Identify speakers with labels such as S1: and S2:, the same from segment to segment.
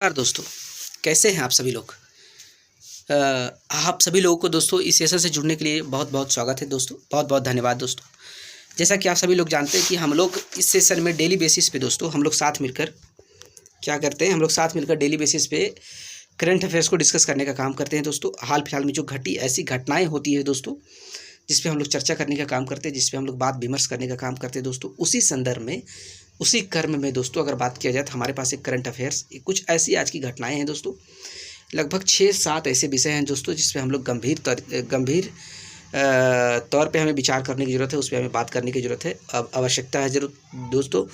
S1: नमस्कार दोस्तों, कैसे हैं आप सभी लोग। अ, आप सभी लोगों को दोस्तों इस सेशन से जुड़ने के लिए बहुत बहुत स्वागत है दोस्तों। बहुत बहुत धन्यवाद दोस्तों। जैसा कि आप सभी लोग जानते हैं कि हम लोग इस सेशन में डेली बेसिस पे दोस्तों हम लोग साथ मिलकर क्या करते हैं, हम लोग साथ मिलकर डेली बेसिस पे करंट अफेयर्स को डिस्कस करने का काम करते हैं दोस्तों। हाल फिलहाल में जो घटी ऐसी घटनाएं होती है दोस्तों, जिस पे हम लोग चर्चा करने का काम करते हैं, जिस पे हम लोग बात विमर्श करने का काम करते हैं दोस्तों। उसी संदर्भ में, उसी क्रम में दोस्तों अगर बात किया जाए तो हमारे पास एक करंट अफेयर्स कुछ ऐसी आज की घटनाएं हैं दोस्तों। लगभग 6-7 ऐसे विषय हैं दोस्तों जिस पे हम लोग गंभीर तौर पे हमें विचार करने की ज़रूरत है, उस पे हमें बात करने की ज़रूरत है, अब आवश्यकता है ज़रूर दोस्तों।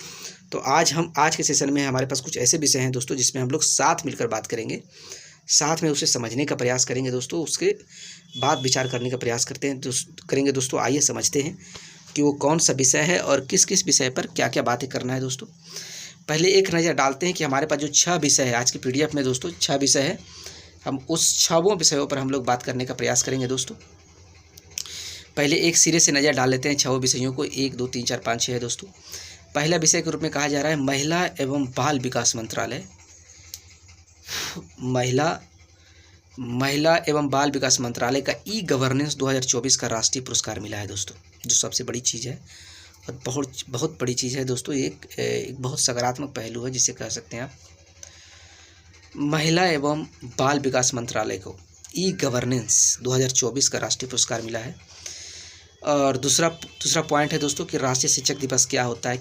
S1: तो आज के सेशन में हमारे पास कुछ ऐसे विषय हैं दोस्तों जिसमें हम लोग साथ मिलकर बात करेंगे, साथ में उसे समझने का प्रयास करेंगे दोस्तों, उसके बाद विचार करने का प्रयास करेंगे दोस्तों। आइए समझते हैं कि वो कौन सा विषय है और किस किस विषय पर क्या क्या बातें करना है दोस्तों। पहले एक नज़र डालते हैं कि हमारे पास जो 6 विषय है आज की पीडीएफ में दोस्तों, 6 विषय है। हम उस 6 विषयों पर हम लोग बात करने का प्रयास करेंगे दोस्तों। पहले एक सिरे से नज़र डाल लेते हैं 6 विषयों को, 1 2 3 4 5 6 है दोस्तों। पहला विषय के रूप में कहा जा रहा है महिला एवं बाल विकास मंत्रालय। महिला एवं बाल विकास मंत्रालय का ई गवर्नेंस 2024 का राष्ट्रीय पुरस्कार मिला है दोस्तों, जो सबसे बड़ी चीज़ है और बहुत बहुत बड़ी चीज़ है दोस्तों। एक बहुत सकारात्मक पहलू है जिसे कह सकते हैं आप। महिला एवं बाल विकास मंत्रालय को ई गवर्नेंस 2024 का राष्ट्रीय पुरस्कार मिला है। और दूसरा पॉइंट है दोस्तों कि राष्ट्रीय शिक्षक दिवस क्या होता है,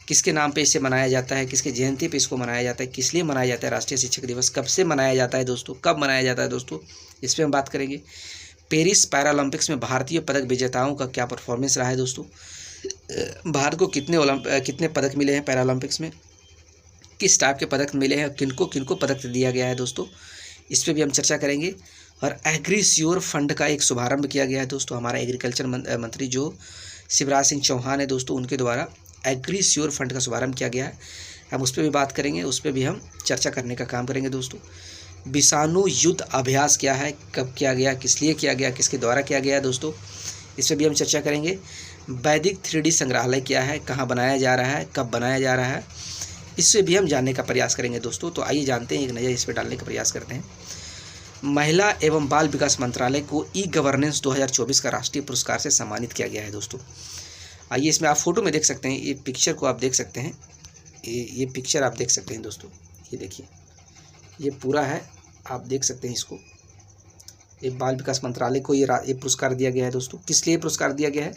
S1: किसके नाम पे इसे मनाया जाता है, किसके जयंती पे इसको मनाया जाता है, किस लिए मनाया जाता है राष्ट्रीय शिक्षक दिवस, कब से मनाया जाता है दोस्तों, कब मनाया जाता है दोस्तों, इस पर हम बात करेंगे। पेरिस पैरालंपिक्स में भारतीय पदक विजेताओं का क्या परफॉर्मेंस रहा है दोस्तों। भारत को कितने पदक मिले हैं पैरालंपिक्स में, किस टाइप के पदक मिले हैं, किनको किनको पदक दिया गया है दोस्तों, इस पर भी हम चर्चा करेंगे। और एग्रीश्योर फंड का एक शुभारंभ किया गया है दोस्तों, हमारा एग्रीकल्चर मंत्री जो शिवराज सिंह चौहान है दोस्तों, उनके द्वारा एग्रीश्योर फंड का शुभारंभ किया गया है। हम उस पर भी बात करेंगे, उस पर भी हम चर्चा करने का काम करेंगे दोस्तों। विषाणु युद्ध अभ्यास क्या है, कब किया गया, किस लिए किया गया, किसके द्वारा किया गया दोस्तों, इस पर भी हम चर्चा करेंगे। वैदिक 3D संग्रहालय क्या है, कहाँ बनाया जा रहा है, कब बनाया जा रहा है, इससे भी हम जानने का प्रयास करेंगे दोस्तों। तो आइए जानते हैं, एक नज़र इस पर डालने का प्रयास करते हैं। महिला एवं बाल विकास मंत्रालय को ई गवर्नेंस 2024 का राष्ट्रीय पुरस्कार से सम्मानित किया गया है दोस्तों। आइए इसमें आप फोटो में देख सकते हैं, ये पिक्चर को आप देख सकते हैं, ये पिक्चर आप देख सकते हैं दोस्तों। ये देखिए, ये पूरा है, आप देख सकते हैं इसको। ये बाल विकास मंत्रालय को ये पुरस्कार दिया गया है दोस्तों। किस लिए पुरस्कार दिया गया है,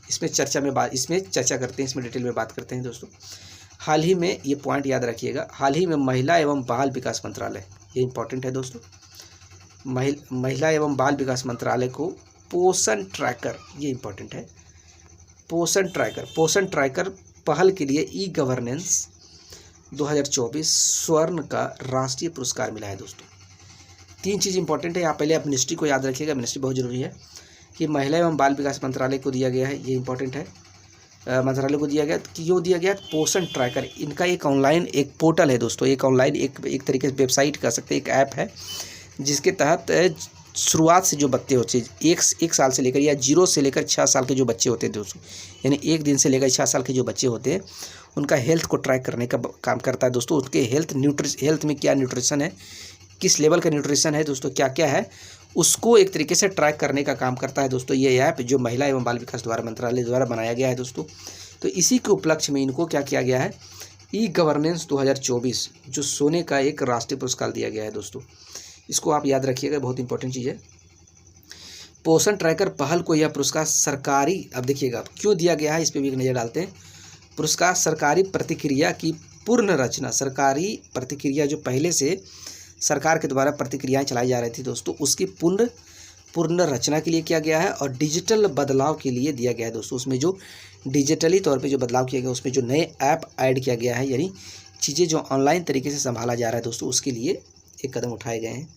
S1: इसमें चर्चा करते हैं, इसमें डिटेल में बात करते हैं दोस्तों। हाल ही में, ये पॉइंट याद रखिएगा, हाल ही में महिला एवं बाल विकास मंत्रालय, ये इंपॉर्टेंट है दोस्तों, महिला एवं बाल विकास मंत्रालय को पोषण ट्रैकर, ये इंपॉर्टेंट है, पोषण ट्रैकर पहल के लिए ई गवर्नेंस 2024 स्वर्ण का राष्ट्रीय पुरस्कार मिला है दोस्तों। 3 चीज़ इंपॉर्टेंट है, आप पहले आप मिनिस्ट्री को याद रखिएगा, मिनिस्ट्री बहुत जरूरी है। कि महिला एवं बाल विकास मंत्रालय को दिया गया है, ये इंपॉर्टेंट है। मंत्रालय को दिया गया, क्यों दिया गया, पोषण ट्रैकर, इनका एक ऑनलाइन एक पोर्टल है दोस्तों, एक ऑनलाइन एक तरीके से वेबसाइट कह सकते हैं, एक ऐप है, जिसके तहत शुरुआत से जो बच्चे होते हैं, एक साल से लेकर या 0 से लेकर 6 साल के जो बच्चे होते हैं दोस्तों, यानी 1 दिन से लेकर 6 साल के जो बच्चे होते हैं, उनका हेल्थ को ट्रैक करने का काम करता है दोस्तों। उनके हेल्थ में क्या न्यूट्रिशन है, किस लेवल का न्यूट्रिशन है दोस्तों, क्या क्या है, उसको एक तरीके से ट्रैक करने का काम करता है दोस्तों ये ऐप, जो महिला एवं बाल विकास मंत्रालय द्वारा बनाया गया है दोस्तों। तो इसी के उपलक्ष्य में इनको क्या किया गया है, ई गवर्नेंस 2024 जो सोने का एक राष्ट्रीय पुरस्कार दिया गया है दोस्तों। इसको आप याद रखिएगा, बहुत इंपॉर्टेंट चीज़ है। पोषण ट्रैकर पहल को यह पुरस्कार सरकारी, अब देखिएगा क्यों दिया गया है, इस पर भी एक नज़र डालते हैं। पुरस्कार सरकारी प्रतिक्रिया की पूर्ण रचना, सरकारी प्रतिक्रिया जो पहले से सरकार के द्वारा प्रतिक्रियाएं चलाई जा रही थी दोस्तों, उसकी पूर्ण रचना के लिए किया गया है और डिजिटल बदलाव के लिए दिया गया है दोस्तों। उसमें जो डिजिटली तौर पे जो बदलाव किया गया, उसमें जो नए ऐप ऐड किया गया है, यानी चीज़ें जो ऑनलाइन तरीके से संभाला जा रहा है दोस्तों, उसके लिए एक कदम उठाए गए हैं।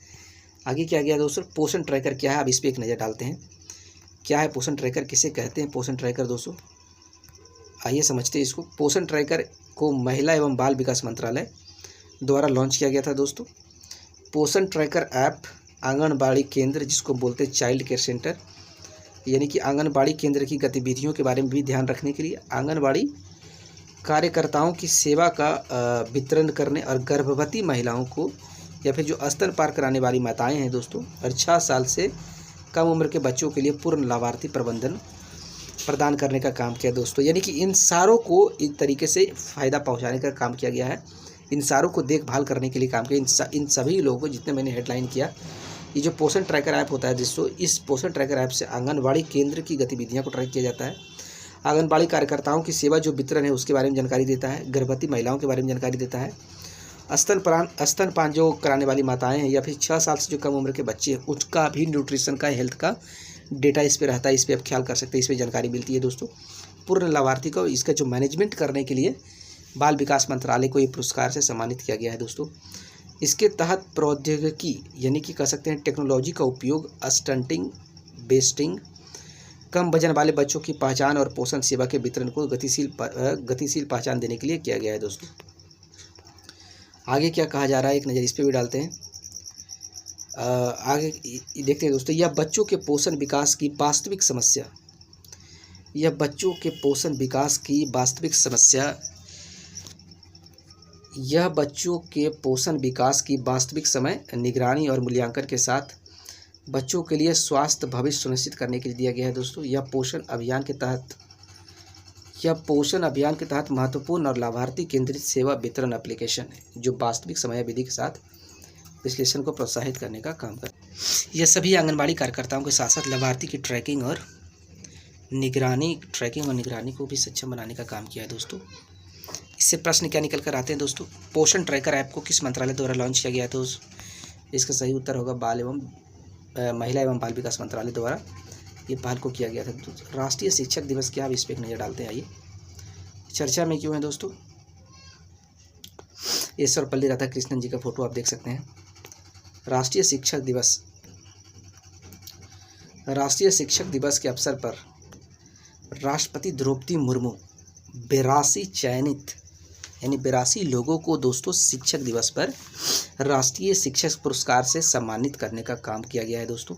S1: आगे क्या गया दोस्तों, पोषण ट्रैकर क्या है, अब इस पर एक नज़र डालते हैं। क्या है पोषण ट्रैकर, किसे कहते हैं पोषण ट्रैकर दोस्तों, आइए समझते हैं इसको। पोषण ट्रैकर को महिला एवं बाल विकास मंत्रालय द्वारा लॉन्च किया गया था दोस्तों। पोषण ट्रैकर ऐप आंगनबाड़ी केंद्र, जिसको बोलते हैं चाइल्ड केयर सेंटर, यानी कि आंगनबाड़ी केंद्र की गतिविधियों के बारे में भी ध्यान रखने के लिए, आंगनबाड़ी कार्यकर्ताओं की सेवा का वितरण करने और गर्भवती महिलाओं को या फिर जो स्तनपान कराने वाली माताएं हैं दोस्तों और 6 साल से कम उम्र के बच्चों के लिए पूर्ण लाभार्थी प्रबंधन प्रदान करने का काम किया दोस्तों। यानी कि इन सारों को एक तरीके से फ़ायदा पहुंचाने का काम किया गया है, इन सारों को देखभाल करने के लिए काम किया। इन सभी लोगों को जितने मैंने हेडलाइन किया, ये जो पोषण ट्रैकर ऐप होता है दोस्तों, इस पोषण ट्रैकर ऐप से आंगनबाड़ी केंद्र की गतिविधियों को ट्रैक किया जाता है। आंगनबाड़ी कार्यकर्ताओं की सेवा जो वितरण है उसके बारे में जानकारी देता है, गर्भवती महिलाओं के बारे में जानकारी देता है, स्तनपान जो कराने वाली माताएं हैं या फिर 6 साल से जो कम उम्र के बच्चे हैं उसका भी न्यूट्रिशन का, हेल्थ का डेटा इस पे रहता है। इस पे आप ख्याल कर सकते हैं, इस पे जानकारी मिलती है दोस्तों। पूर्ण लाभार्थी को इसका जो मैनेजमेंट करने के लिए बाल विकास मंत्रालय को ये पुरस्कार से सम्मानित किया गया है दोस्तों। इसके तहत प्रौद्योगिकी यानी कि कह सकते हैं टेक्नोलॉजी का उपयोग स्टंटिंग, बेस्टिंग, कम वजन वाले बच्चों की पहचान और पोषण सेवा के वितरण को गतिशील पहचान देने के लिए किया गया है दोस्तों। आगे क्या कहा जा रहा है एक नज़र इस पर भी डालते हैं। आगे देखते हैं दोस्तों। यह बच्चों के पोषण विकास की वास्तविक समस्या, यह बच्चों के पोषण विकास की वास्तविक समस्या, यह बच्चों के पोषण विकास की वास्तविक समय निगरानी और मूल्यांकन के साथ बच्चों के लिए स्वास्थ्य भविष्य सुनिश्चित करने के लिए दिया गया है दोस्तों। यह पोषण अभियान के तहत महत्वपूर्ण और लाभार्थी केंद्रित सेवा वितरण एप्लीकेशन है जो वास्तविक समय विधि के साथ विश्लेषण को प्रोत्साहित करने का काम करता है। यह सभी आंगनबाड़ी कार्यकर्ताओं के साथ साथ लाभार्थी की ट्रैकिंग और निगरानी को भी सक्षम बनाने का काम किया है दोस्तों। इससे प्रश्न क्या निकल कर आते हैं दोस्तों। पोषण ट्रैकर ऐप को किस मंत्रालय द्वारा लॉन्च किया गया? तो इसका सही उत्तर होगा महिला एवं बाल विकास मंत्रालय द्वारा ये पहल को किया गया था। राष्ट्रीय शिक्षक दिवस क्या, आप इस पर एक नज़र डालते हैं। आइए चर्चा में क्यों है दोस्तों। ये सर्वपल्ली राधाकृष्णन जी का फोटो आप देख सकते हैं। राष्ट्रीय शिक्षक दिवस के अवसर पर राष्ट्रपति द्रौपदी मुर्मू 82 चयनित यानी 82 लोगों को दोस्तों शिक्षक दिवस पर राष्ट्रीय शिक्षक पुरस्कार से सम्मानित करने का काम किया गया है दोस्तों।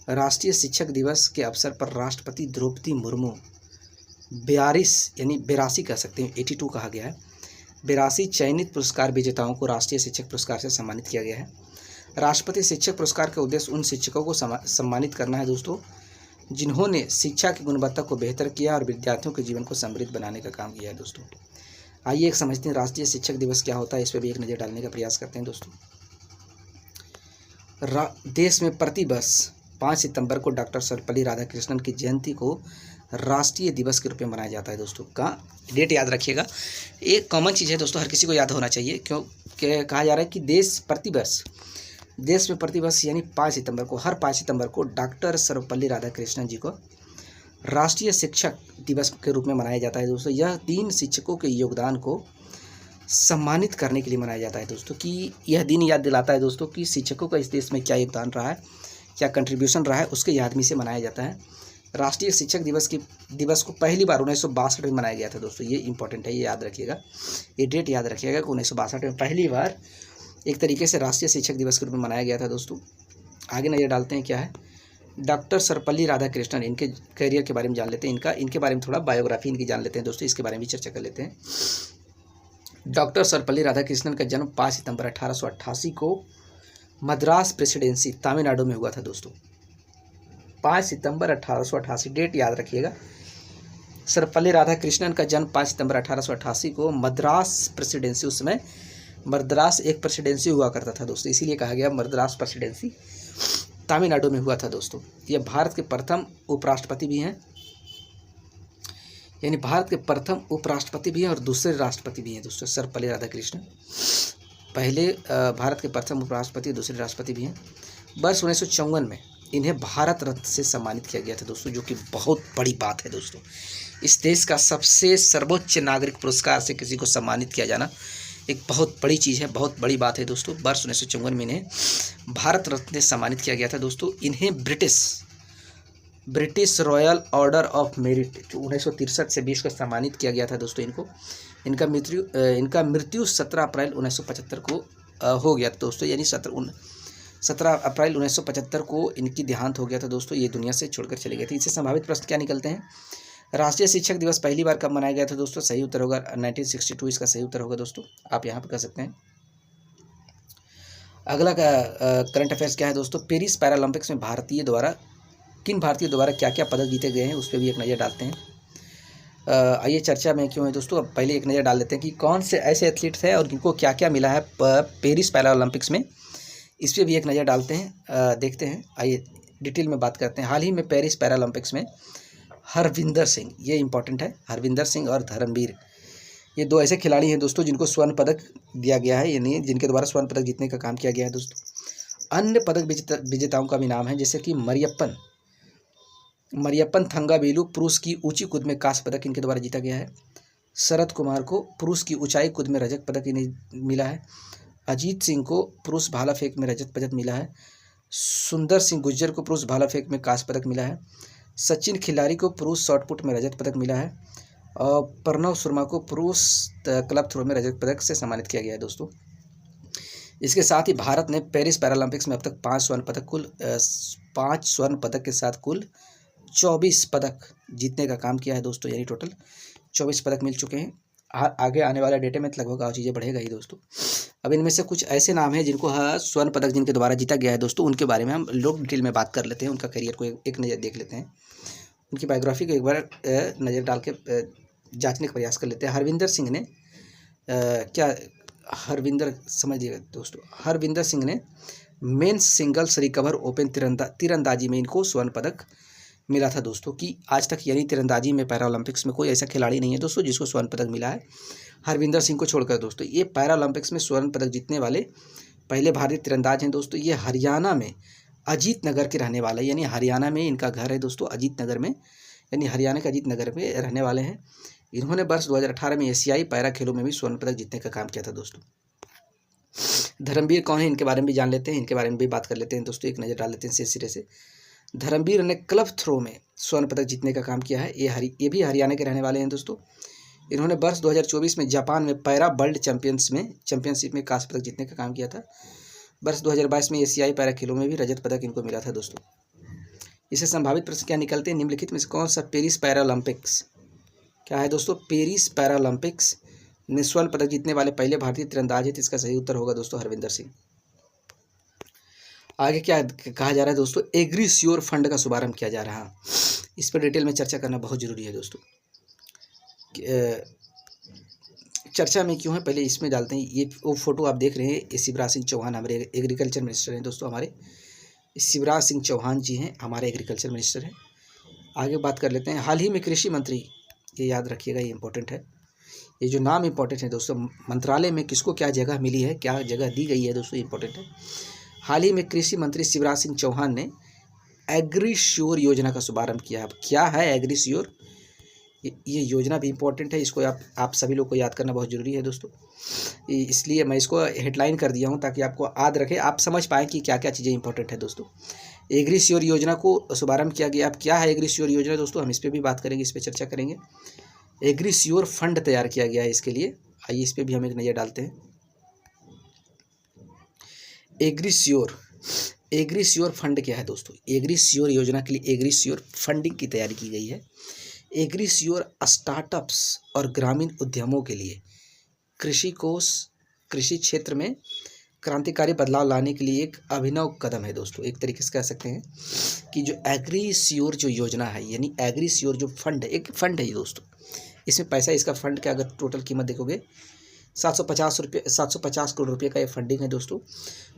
S1: राष्ट्रीय शिक्षक दिवस के अवसर पर राष्ट्रपति द्रौपदी मुर्मू 82 कह सकते हैं, 82 कहा गया है, 82 चयनित पुरस्कार विजेताओं को राष्ट्रीय शिक्षक पुरस्कार से सम्मानित किया गया है। राष्ट्रपति शिक्षक पुरस्कार का उद्देश्य उन शिक्षकों को सम्मानित करना है दोस्तों जिन्होंने शिक्षा की गुणवत्ता को बेहतर किया और विद्यार्थियों के जीवन को समृद्ध बनाने का काम किया है दोस्तों। आइए एक समझते हैं राष्ट्रीय शिक्षक दिवस क्या होता है, इस पर भी एक नज़र डालने का प्रयास करते हैं दोस्तों। देश में प्रति वर्ष 5 सितंबर को डॉक्टर सर्वपल्ली राधाकृष्णन की जयंती को राष्ट्रीय दिवस के रूप में मनाया जाता है दोस्तों। का डेट याद रखिएगा, एक कॉमन चीज़ है दोस्तों, हर किसी को याद होना चाहिए। क्यों कहा जा रहा है कि देश में प्रतिवर्ष यानी 5 सितंबर को, हर 5 सितंबर को डॉक्टर सर्वपल्ली राधाकृष्णन जी को राष्ट्रीय शिक्षक दिवस के रूप में मनाया जाता है दोस्तों। यह 3 शिक्षकों के योगदान को सम्मानित करने के लिए मनाया जाता है दोस्तों। कि यह दिन याद दिलाता है दोस्तों कि शिक्षकों का इस देश में क्या योगदान रहा है, क्या कंट्रीब्यूशन रहा है, उसके याद में से मनाया जाता है। राष्ट्रीय शिक्षक दिवस को पहली बार 1962 में मनाया गया था दोस्तों। ये इंपॉर्टेंट है, ये याद रखिएगा, ये डेट याद रखिएगा कि 1962 में पहली बार एक तरीके से राष्ट्रीय शिक्षक दिवस के रूप में मनाया गया था दोस्तों। आगे नज़र डालते हैं क्या है डॉक्टर सर्वपल्ली राधाकृष्णन, इनके करियर के बारे में जान लेते हैं, इनके बारे में थोड़ा बायोग्राफी इनकी जान लेते हैं दोस्तों, इसके बारे में चर्चा कर लेते हैं। डॉक्टर सर्वपल्ली राधाकृष्णन का जन्म 5 सितंबर 1888 को मद्रास प्रेसिडेंसी तमिलनाडु में हुआ था दोस्तों। 5 सितंबर 1888 डेट याद रखिएगा। सर्वपल्ली राधाकृष्णन का जन्म 5 सितंबर 1888 को मद्रास प्रेसिडेंसी, उस समय मद्रास एक प्रेसिडेंसी हुआ करता था दोस्तों, इसीलिए कहा गया मद्रास प्रेसिडेंसी, तमिलनाडु में हुआ था दोस्तों। ये भारत के प्रथम उपराष्ट्रपति भी हैं, यानी भारत के प्रथम उपराष्ट्रपति भी हैं और दूसरे राष्ट्रपति भी हैं दोस्तों। सर्वपल्ली राधाकृष्णन पहले भारत के प्रथम उपराष्ट्रपति, दूसरे राष्ट्रपति भी हैं। वर्ष 1954 में इन्हें भारत रत्न से सम्मानित किया गया था दोस्तों, जो कि बहुत बड़ी बात है दोस्तों। इस देश का सबसे सर्वोच्च नागरिक पुरस्कार से किसी को सम्मानित किया जाना एक बहुत बड़ी चीज़ है, बहुत बड़ी बात है दोस्तों। वर्ष 1954 में इन्हें भारत रत्न से सम्मानित किया गया था दोस्तों। इन्हें British royal order of merit जो 1963 से 20 को सम्मानित किया गया था दोस्तों इनको। इनका मृत्यु 17 अप्रैल 1975 को हो गया था दोस्तों, यानी 17 अप्रैल 1975 को इनकी देहांत हो गया था दोस्तों। ये दुनिया से छोड़कर चले गए थे। इससे संभावित प्रश्न क्या निकलते हैं। राष्ट्रीय शिक्षक दिवस पहली बार कब मनाया गया था दोस्तों? सही उत्तर होगा 1962, इसका सही उत्तर होगा दोस्तों, आप यहाँ पर कर सकते हैं। अगला का करंट अफेयर्स क्या है दोस्तों? पेरिस पैरालंपिक्स में किन भारतीयों द्वारा क्या क्या पदक जीते गए हैं, उस पर भी एक नज़र डालते हैं। आइए चर्चा में क्यों है दोस्तों, अब पहले एक नज़र डाल लेते हैं कि कौन से ऐसे एथलीट्स हैं और इनको क्या क्या मिला है पेरिस पैरालंपिक्स में, इस पर भी एक नज़र डालते हैं। देखते हैं, आइए डिटेल में बात करते हैं। हाल ही में पेरिस पैरालंपिक्स में हरविंदर सिंह, ये इंपॉर्टेंट है, हरविंदर सिंह और धर्मवीर, ये दो ऐसे खिलाड़ी हैं दोस्तों जिनको स्वर्ण पदक दिया गया है, यानी जिनके द्वारा स्वर्ण पदक जीतने का काम किया गया है दोस्तों। अन्य पदक विजेताओं का भी नाम है, जैसे कि मरियप्पन थंगावेलु, पुरुष की ऊंची कूद में कांस्य पदक इनके द्वारा जीता गया है। शरद कुमार को पुरुष की ऊंचाई कूद में रजत पदक इन्हें मिला है। अजीत सिंह को पुरुष भाला फेंक में रजत पदक मिला है। सुंदर सिंह गुर्जर को पुरुष भाला फेंक में कांस्य पदक मिला है। सचिन खिलाड़ी को पुरुष शॉटपुट में रजत पदक मिला है। और प्रणव शर्मा को पुरुष क्लब थ्रो में रजत पदक से सम्मानित किया गया है दोस्तों। इसके साथ ही भारत ने पेरिस पैरालंपिक्स में अब तक 5 स्वर्ण पदक के साथ कुल 24 पदक जीतने का काम किया है दोस्तों, यानी टोटल 24 पदक मिल चुके हैं। आगे आने वाले डेटे में लगभग और चीज़ें बढ़ेगा ही दोस्तों। अब इनमें से कुछ ऐसे नाम हैं जिनको स्वर्ण पदक जिनके द्वारा जीता गया है दोस्तों, उनके बारे में हम लोग डिटेल में बात कर लेते हैं, उनका करियर को एक नज़र देख लेते हैं, उनकी बायोग्राफी को एक बार नज़र डाल के जांचने का प्रयास कर लेते हैं। हरविंदर सिंह ने मेंस सिंगल्स रिकवर ओपन तीरंदाजी में इनको स्वर्ण पदक मिला था दोस्तों, कि आज तक यानी तीरंदाजी में पैरालंपिक्स में कोई ऐसा खिलाड़ी नहीं है दोस्तों जिसको स्वर्ण पदक मिला है, हरविंदर सिंह को छोड़कर दोस्तों। ये पैरालंपिक्स में स्वर्ण पदक जीतने वाले पहले भारतीय तीरंदाज हैं दोस्तों। ये हरियाणा में अजीत नगर के रहने वाले, यानी हरियाणा में इनका घर है दोस्तों, अजीत नगर में, यानी हरियाणा के अजीत नगर में रहने वाले हैं। इन्होंने वर्ष 2018 में एशियाई पैरा खेलों में भी स्वर्ण पदक जीतने का काम किया था दोस्तों। धर्मवीर कौन है, इनके बारे में भी जान लेते हैं, इनके बारे में भी बात कर लेते हैं दोस्तों, एक नज़र डाल लेते हैं सिरे से। धर्मवीर ने क्लब थ्रो में स्वर्ण पदक जीतने का काम किया है। ये भी हरियाणा के रहने वाले हैं दोस्तों। इन्होंने वर्ष 2024 में जापान में पैरा वर्ल्ड चैंपियनशिप में कांस्य पदक जीतने का काम किया था। वर्ष 2022 में एशियाई पैरा खेलों में भी रजत पदक इनको मिला था दोस्तों। इसे संभावित प्रश्न क्या निकलते हैं, निम्नलिखित में से कौन सा पेरिस पैरालंपिक्स क्या है दोस्तों? पेरिस पैरालंपिक्स में स्वर्ण पदक जीतने वाले पहले भारतीय तीरंदाज है, तो इसका सही उत्तर होगा दोस्तों हरविंदर सिंह। आगे क्या कहा जा रहा है दोस्तों? एग्रीश्योर फंड का शुभारंभ किया जा रहा है, इस पर डिटेल में चर्चा करना बहुत जरूरी है दोस्तों। चर्चा में क्यों है, पहले इसमें डालते हैं। ये वो फोटो आप देख रहे हैं, ये शिवराज सिंह चौहान हमारे एग्रीकल्चर मिनिस्टर हैं दोस्तों। हमारे शिवराज सिंह चौहान जी हैं, हमारे एग्रीकल्चर मिनिस्टर हैं। आगे बात कर लेते हैं। हाल ही में कृषि मंत्री, ये याद रखिएगा, ये इंपॉर्टेंट है, ये जो नाम इंपॉर्टेंट है दोस्तों, मंत्रालय में किसको क्या जगह मिली है, क्या जगह दी गई है दोस्तों, इंपॉर्टेंट है। हाल ही में कृषि मंत्री शिवराज सिंह चौहान ने एग्रीश्योर योजना का शुभारंभ किया। अब क्या है एग्रीश्योर, ये योजना भी इंपॉर्टेंट है, इसको आप सभी लोग को याद करना बहुत ज़रूरी है दोस्तों। इसलिए मैं इसको हेडलाइन कर दिया हूँ ताकि आपको याद रखे, आप समझ पाएँ कि क्या क्या चीज़ें इंपॉर्टेंट है दोस्तों। एग्रीश्योर योजना को शुभारंभ किया गया। अब क्या है एग्रीश्योर योजना दोस्तों, हम इस पर भी बात करेंगे, इस पर चर्चा करेंगे। एग्रीश्योर फंड तैयार किया गया है इसके लिए, आइए इस पर भी हम एक नज़र डालते हैं। एग्रीश्योर फंड क्या है दोस्तों? एग्रीश्योर योजना के लिए एग्रीश्योर फंडिंग की तैयारी की गई है। एग्रीश्योर स्टार्टअप्स और ग्रामीण उद्यमों के लिए कृषि कोष कृषि क्षेत्र में क्रांतिकारी बदलाव लाने के लिए एक अभिनव कदम है दोस्तों। एक तरीके से कह सकते हैं कि जो एग्रीश्योर जो योजना है, यानी एग्रीश्योर जो फंड है, एक फंड है ये दोस्तों। इसमें पैसा, इसका फंड का अगर टोटल कीमत देखोगे 750 करोड़ रुपये का ये फंडिंग है दोस्तों,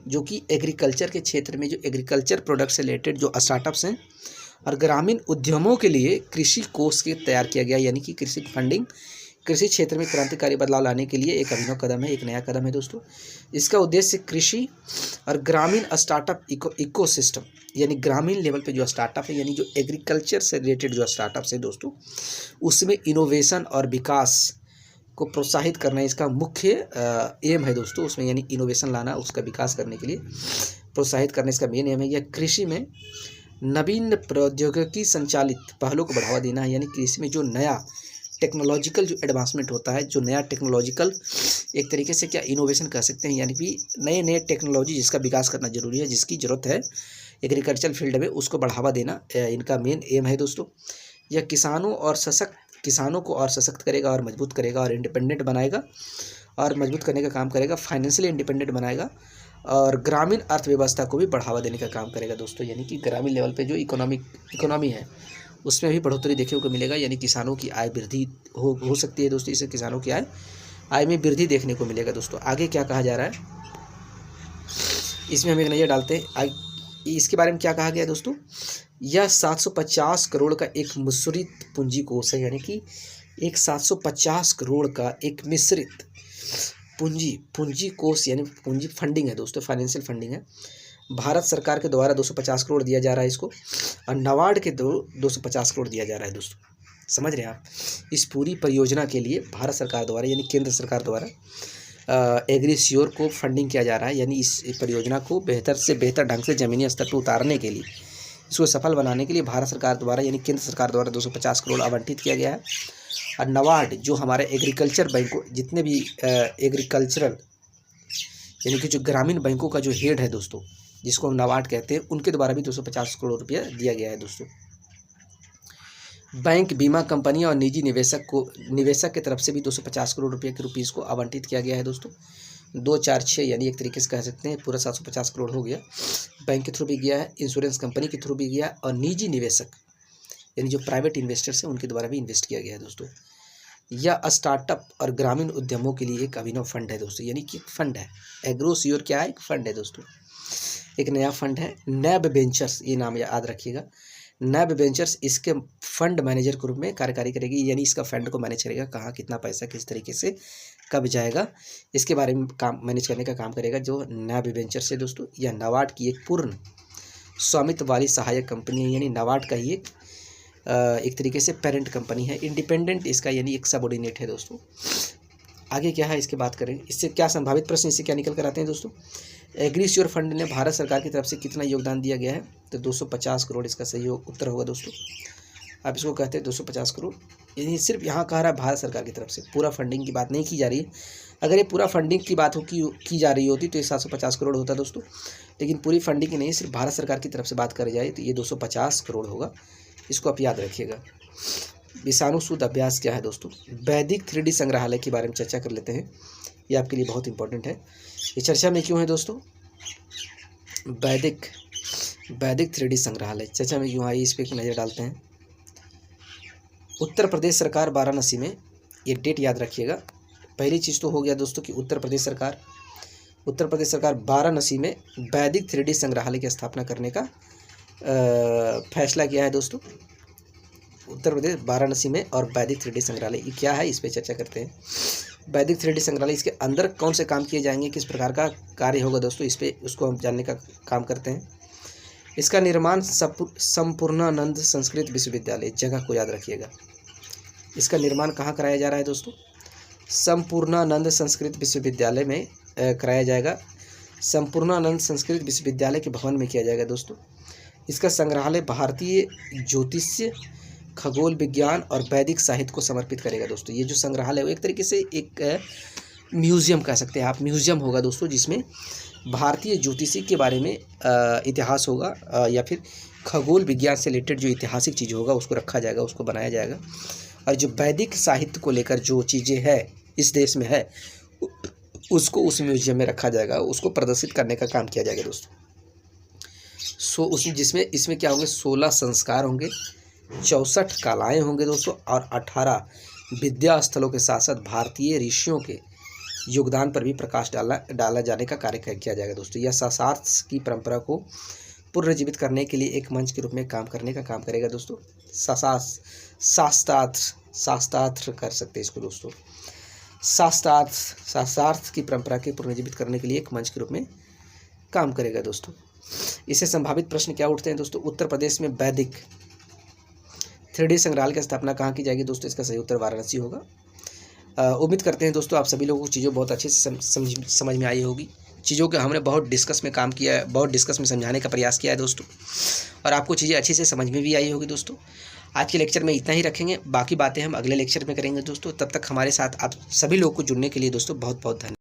S1: जो कि एग्रीकल्चर के क्षेत्र में जो एग्रीकल्चर प्रोडक्ट से रिलेटेड जो स्टार्टअप्स हैं और ग्रामीण उद्यमों के लिए कृषि कोष के तैयार किया गया, यानी कि कृषि फंडिंग कृषि क्षेत्र में क्रांतिकारी बदलाव लाने के लिए एक अभिनव कदम है, एक नया कदम है दोस्तों। इसका उद्देश्य कृषि और ग्रामीण स्टार्टअप इकोसिस्टम, यानी ग्रामीण लेवल पे जो स्टार्टअप है, यानी जो एग्रीकल्चर से रिलेटेड जो स्टार्टअप्स है दोस्तों, उसमें इनोवेशन और विकास को प्रोत्साहित करना इसका मुख्य एम है दोस्तों। उसमें यानी इनोवेशन लाना, उसका विकास करने के लिए प्रोत्साहित करना इसका मेन एम है। यह कृषि में नवीन प्रौद्योगिकी संचालित पहलों को बढ़ावा देना है, यानी कृषि में जो नया टेक्नोलॉजिकल जो एडवांसमेंट होता है, जो नया टेक्नोलॉजिकल एक तरीके से क्या इनोवेशन कह सकते हैं, यानी कि नए टेक्नोलॉजी जिसका विकास करना जरूरी है, जिसकी ज़रूरत है एग्रीकल्चर फील्ड में, उसको बढ़ावा देना इनका मेन एम है दोस्तों। यह किसानों को और सशक्त करेगा और मजबूत करेगा और इंडिपेंडेंट बनाएगा और मजबूत करने का काम करेगा, फाइनेंशियली इंडिपेंडेंट बनाएगा और ग्रामीण अर्थव्यवस्था को भी बढ़ावा देने का काम करेगा दोस्तों। यानी कि ग्रामीण लेवल पे जो इकोनॉमी है उसमें भी बढ़ोतरी देखने को मिलेगा, यानी किसानों की आय वृद्धि हो सकती है दोस्तों। इससे किसानों की आय में वृद्धि देखने को मिलेगा दोस्तों। आगे क्या कहा जा रहा है इसमें हम एक नज़र डालते हैं। इसके बारे में क्या कहा गया है दोस्तों, यह 750 करोड़ का एक मिश्रित पूंजी कोष है, यानी कि एक 750 करोड़ का एक मिश्रित पूंजी कोष यानी पूंजी फंडिंग है दोस्तों, फाइनेंशियल फंडिंग है। भारत सरकार के द्वारा 250 करोड़ दिया जा रहा है इसको, और नाबार्ड के 250 करोड़ दिया जा रहा है दोस्तों। समझ रहे हैं आप, इस पूरी परियोजना के लिए भारत सरकार द्वारा यानी केंद्र सरकार द्वारा एग्रीश्योर को फंडिंग किया जा रहा है, यानी इस परियोजना को बेहतर से बेहतर ढंग से ज़मीनी स्तर पर उतारने के लिए, इसको सफल बनाने के लिए भारत सरकार द्वारा यानी केंद्र सरकार द्वारा 250 करोड़ आवंटित किया गया है। और नाबार्ड जो हमारे एग्रीकल्चर बैंकों, जितने भी एग्रीकल्चरल यानी कि जो ग्रामीण बैंकों का जो हेड है दोस्तों, जिसको हम नाबार्ड कहते हैं, उनके द्वारा भी 250 करोड़ रुपया दिया गया है दोस्तों। बैंक, बीमा कंपनी और निजी निवेशक की तरफ से भी 250 करोड़ रुपये के रुपीज़ को आवंटित किया गया है दोस्तों। 2, 4, 6 यानी एक तरीके से कह सकते हैं पूरा 750 करोड़ हो गया। बैंक के थ्रू भी गया है, इंश्योरेंस कंपनी के थ्रू भी गया, और निजी निवेशक यानी जो प्राइवेट इन्वेस्टर्स हैं उनके द्वारा भी इन्वेस्ट किया गया है दोस्तों। यह स्टार्टअप और ग्रामीण उद्यमों के लिए एक अभिनव फंड है दोस्तों, यानी कि एक फंड है। एग्रोश्योर क्या है, एक फंड है दोस्तों, एक नया फंड है। नैब वेंचर्स, ये नाम याद रखिएगा, नैब वेंचर्स इसके फंड मैनेजर के रूप में कार्यकारी करेगी, यानी इसका फंड को मैनेज करेगा, कहाँ कितना पैसा किस तरीके से कब जाएगा, इसके बारे में काम मैनेज करने का काम करेगा जो नैब वेंचर्स है दोस्तों। यह नाबार्ड की एक पूर्ण स्वामित्व वाली सहायक कंपनी है, यानी नाबार्ड का ही एक तरीके से पेरेंट कंपनी है। इंडिपेंडेंट इसका यानी एक सबऑर्डिनेट है दोस्तों। आगे क्या है इसके बात करें, इससे क्या संभावित प्रश्न इससे क्या निकल कर आते हैं दोस्तों। एग्रीश्योर फंड ने भारत सरकार की तरफ से कितना योगदान दिया गया है, तो 250 करोड़ इसका सही उत्तर होगा दोस्तों। आप इसको कहते हैं 250 करोड़, यानी सिर्फ यहाँ कह रहा है भारत सरकार की तरफ से, पूरा फंडिंग की बात नहीं की जा रही है। अगर ये पूरा फंडिंग की बात की जा रही होती तो ये 750 करोड़ होता दोस्तों, लेकिन पूरी फंडिंग की नहीं, सिर्फ भारत सरकार की तरफ से बात करी जाए तो ये 250 करोड़ होगा। इसको आप याद रखिएगा। विषाणु शोध अभ्यास क्या है दोस्तों, वैदिक 3D संग्रहालय के बारे में चर्चा कर लेते हैं, ये आपके लिए बहुत इंपॉर्टेंट है। ये चर्चा में क्यों है दोस्तों, वैदिक 3D संग्रहालय चर्चा में क्यों आई, इस पर एक नज़र डालते हैं। उत्तर प्रदेश सरकार वाराणसी में, ये डेट याद रखिएगा। पहली चीज़ तो हो गया दोस्तों कि उत्तर प्रदेश सरकार वाराणसी में वैदिक 3D संग्रहालय की स्थापना करने का फैसला किया है दोस्तों। उत्तर प्रदेश वाराणसी में और वैदिक 3D संग्रहालय ये क्या है, इस पर चर्चा करते हैं। वैदिक 3D संग्रहालय, इसके अंदर कौन से काम किए जाएंगे, किस प्रकार का कार्य होगा दोस्तों, इस पे उसको हम जानने का काम करते हैं। इसका निर्माण संपूर्णानंद संस्कृत विश्वविद्यालय, जगह को याद रखिएगा, इसका निर्माण कहाँ कराया जा रहा है दोस्तों, संपूर्णानंद संस्कृत विश्वविद्यालय में कराया जाएगा। संपूर्णानंद संस्कृत विश्वविद्यालय के भवन में किया जाएगा दोस्तों। इसका संग्रहालय भारतीय ज्योतिष्य, खगोल विज्ञान और वैदिक साहित्य को समर्पित करेगा दोस्तों। ये जो संग्रहालय है एक तरीके से एक म्यूज़ियम कह सकते हैं आप, म्यूज़ियम होगा दोस्तों, जिसमें भारतीय ज्योतिषी के बारे में इतिहास होगा या फिर खगोल विज्ञान से रिलेटेड जो ऐतिहासिक चीज़ होगा उसको रखा जाएगा, उसको बनाया जाएगा। और जो वैदिक साहित्य को लेकर जो चीज़ें हैं इस देश में है उसको उस म्यूज़ियम में रखा जाएगा, उसको प्रदर्शित करने का काम किया जाएगा दोस्तों। इसमें क्या होंगे, 16 संस्कार होंगे, 64 कलाएँ होंगे दोस्तों, और 18 विद्या स्थलों के साथ साथ भारतीय ऋषियों के योगदान पर भी प्रकाश डाला जाने का कार्य किया जाएगा दोस्तों। यह शास्त्रार्थ की परंपरा को पुनर्जीवित करने के लिए एक मंच के रूप में काम करने का काम करेगा दोस्तों। शास्त्रार्थ कर सकते हैं इसको दोस्तों। शास्त्रार्थ की परंपरा के पुनर्जीवित करने के लिए एक मंच के रूप में काम करेगा दोस्तों। इससे संभावित प्रश्न क्या उठते हैं दोस्तों, उत्तर प्रदेश में वैदिक 3D संग्रहालय की स्थापना कहाँ की जाएगी दोस्तों, इसका सही उत्तर वाराणसी होगा। उम्मीद करते हैं दोस्तों आप सभी लोगों को चीज़ों बहुत अच्छे से समझ में आई होगी। चीज़ों के हमने बहुत डिस्कस में काम किया है, बहुत डिस्कस में समझाने का प्रयास किया है दोस्तों, और आपको चीज़ें अच्छे से समझ में भी आई होगी दोस्तों। आज के लेक्चर में इतना ही रखेंगे, बाकी बातें हम अगले लेक्चर में करेंगे दोस्तों। तब तक हमारे साथ आप सभी लोगों को जुड़ने के लिए दोस्तों बहुत बहुत धन्यवाद।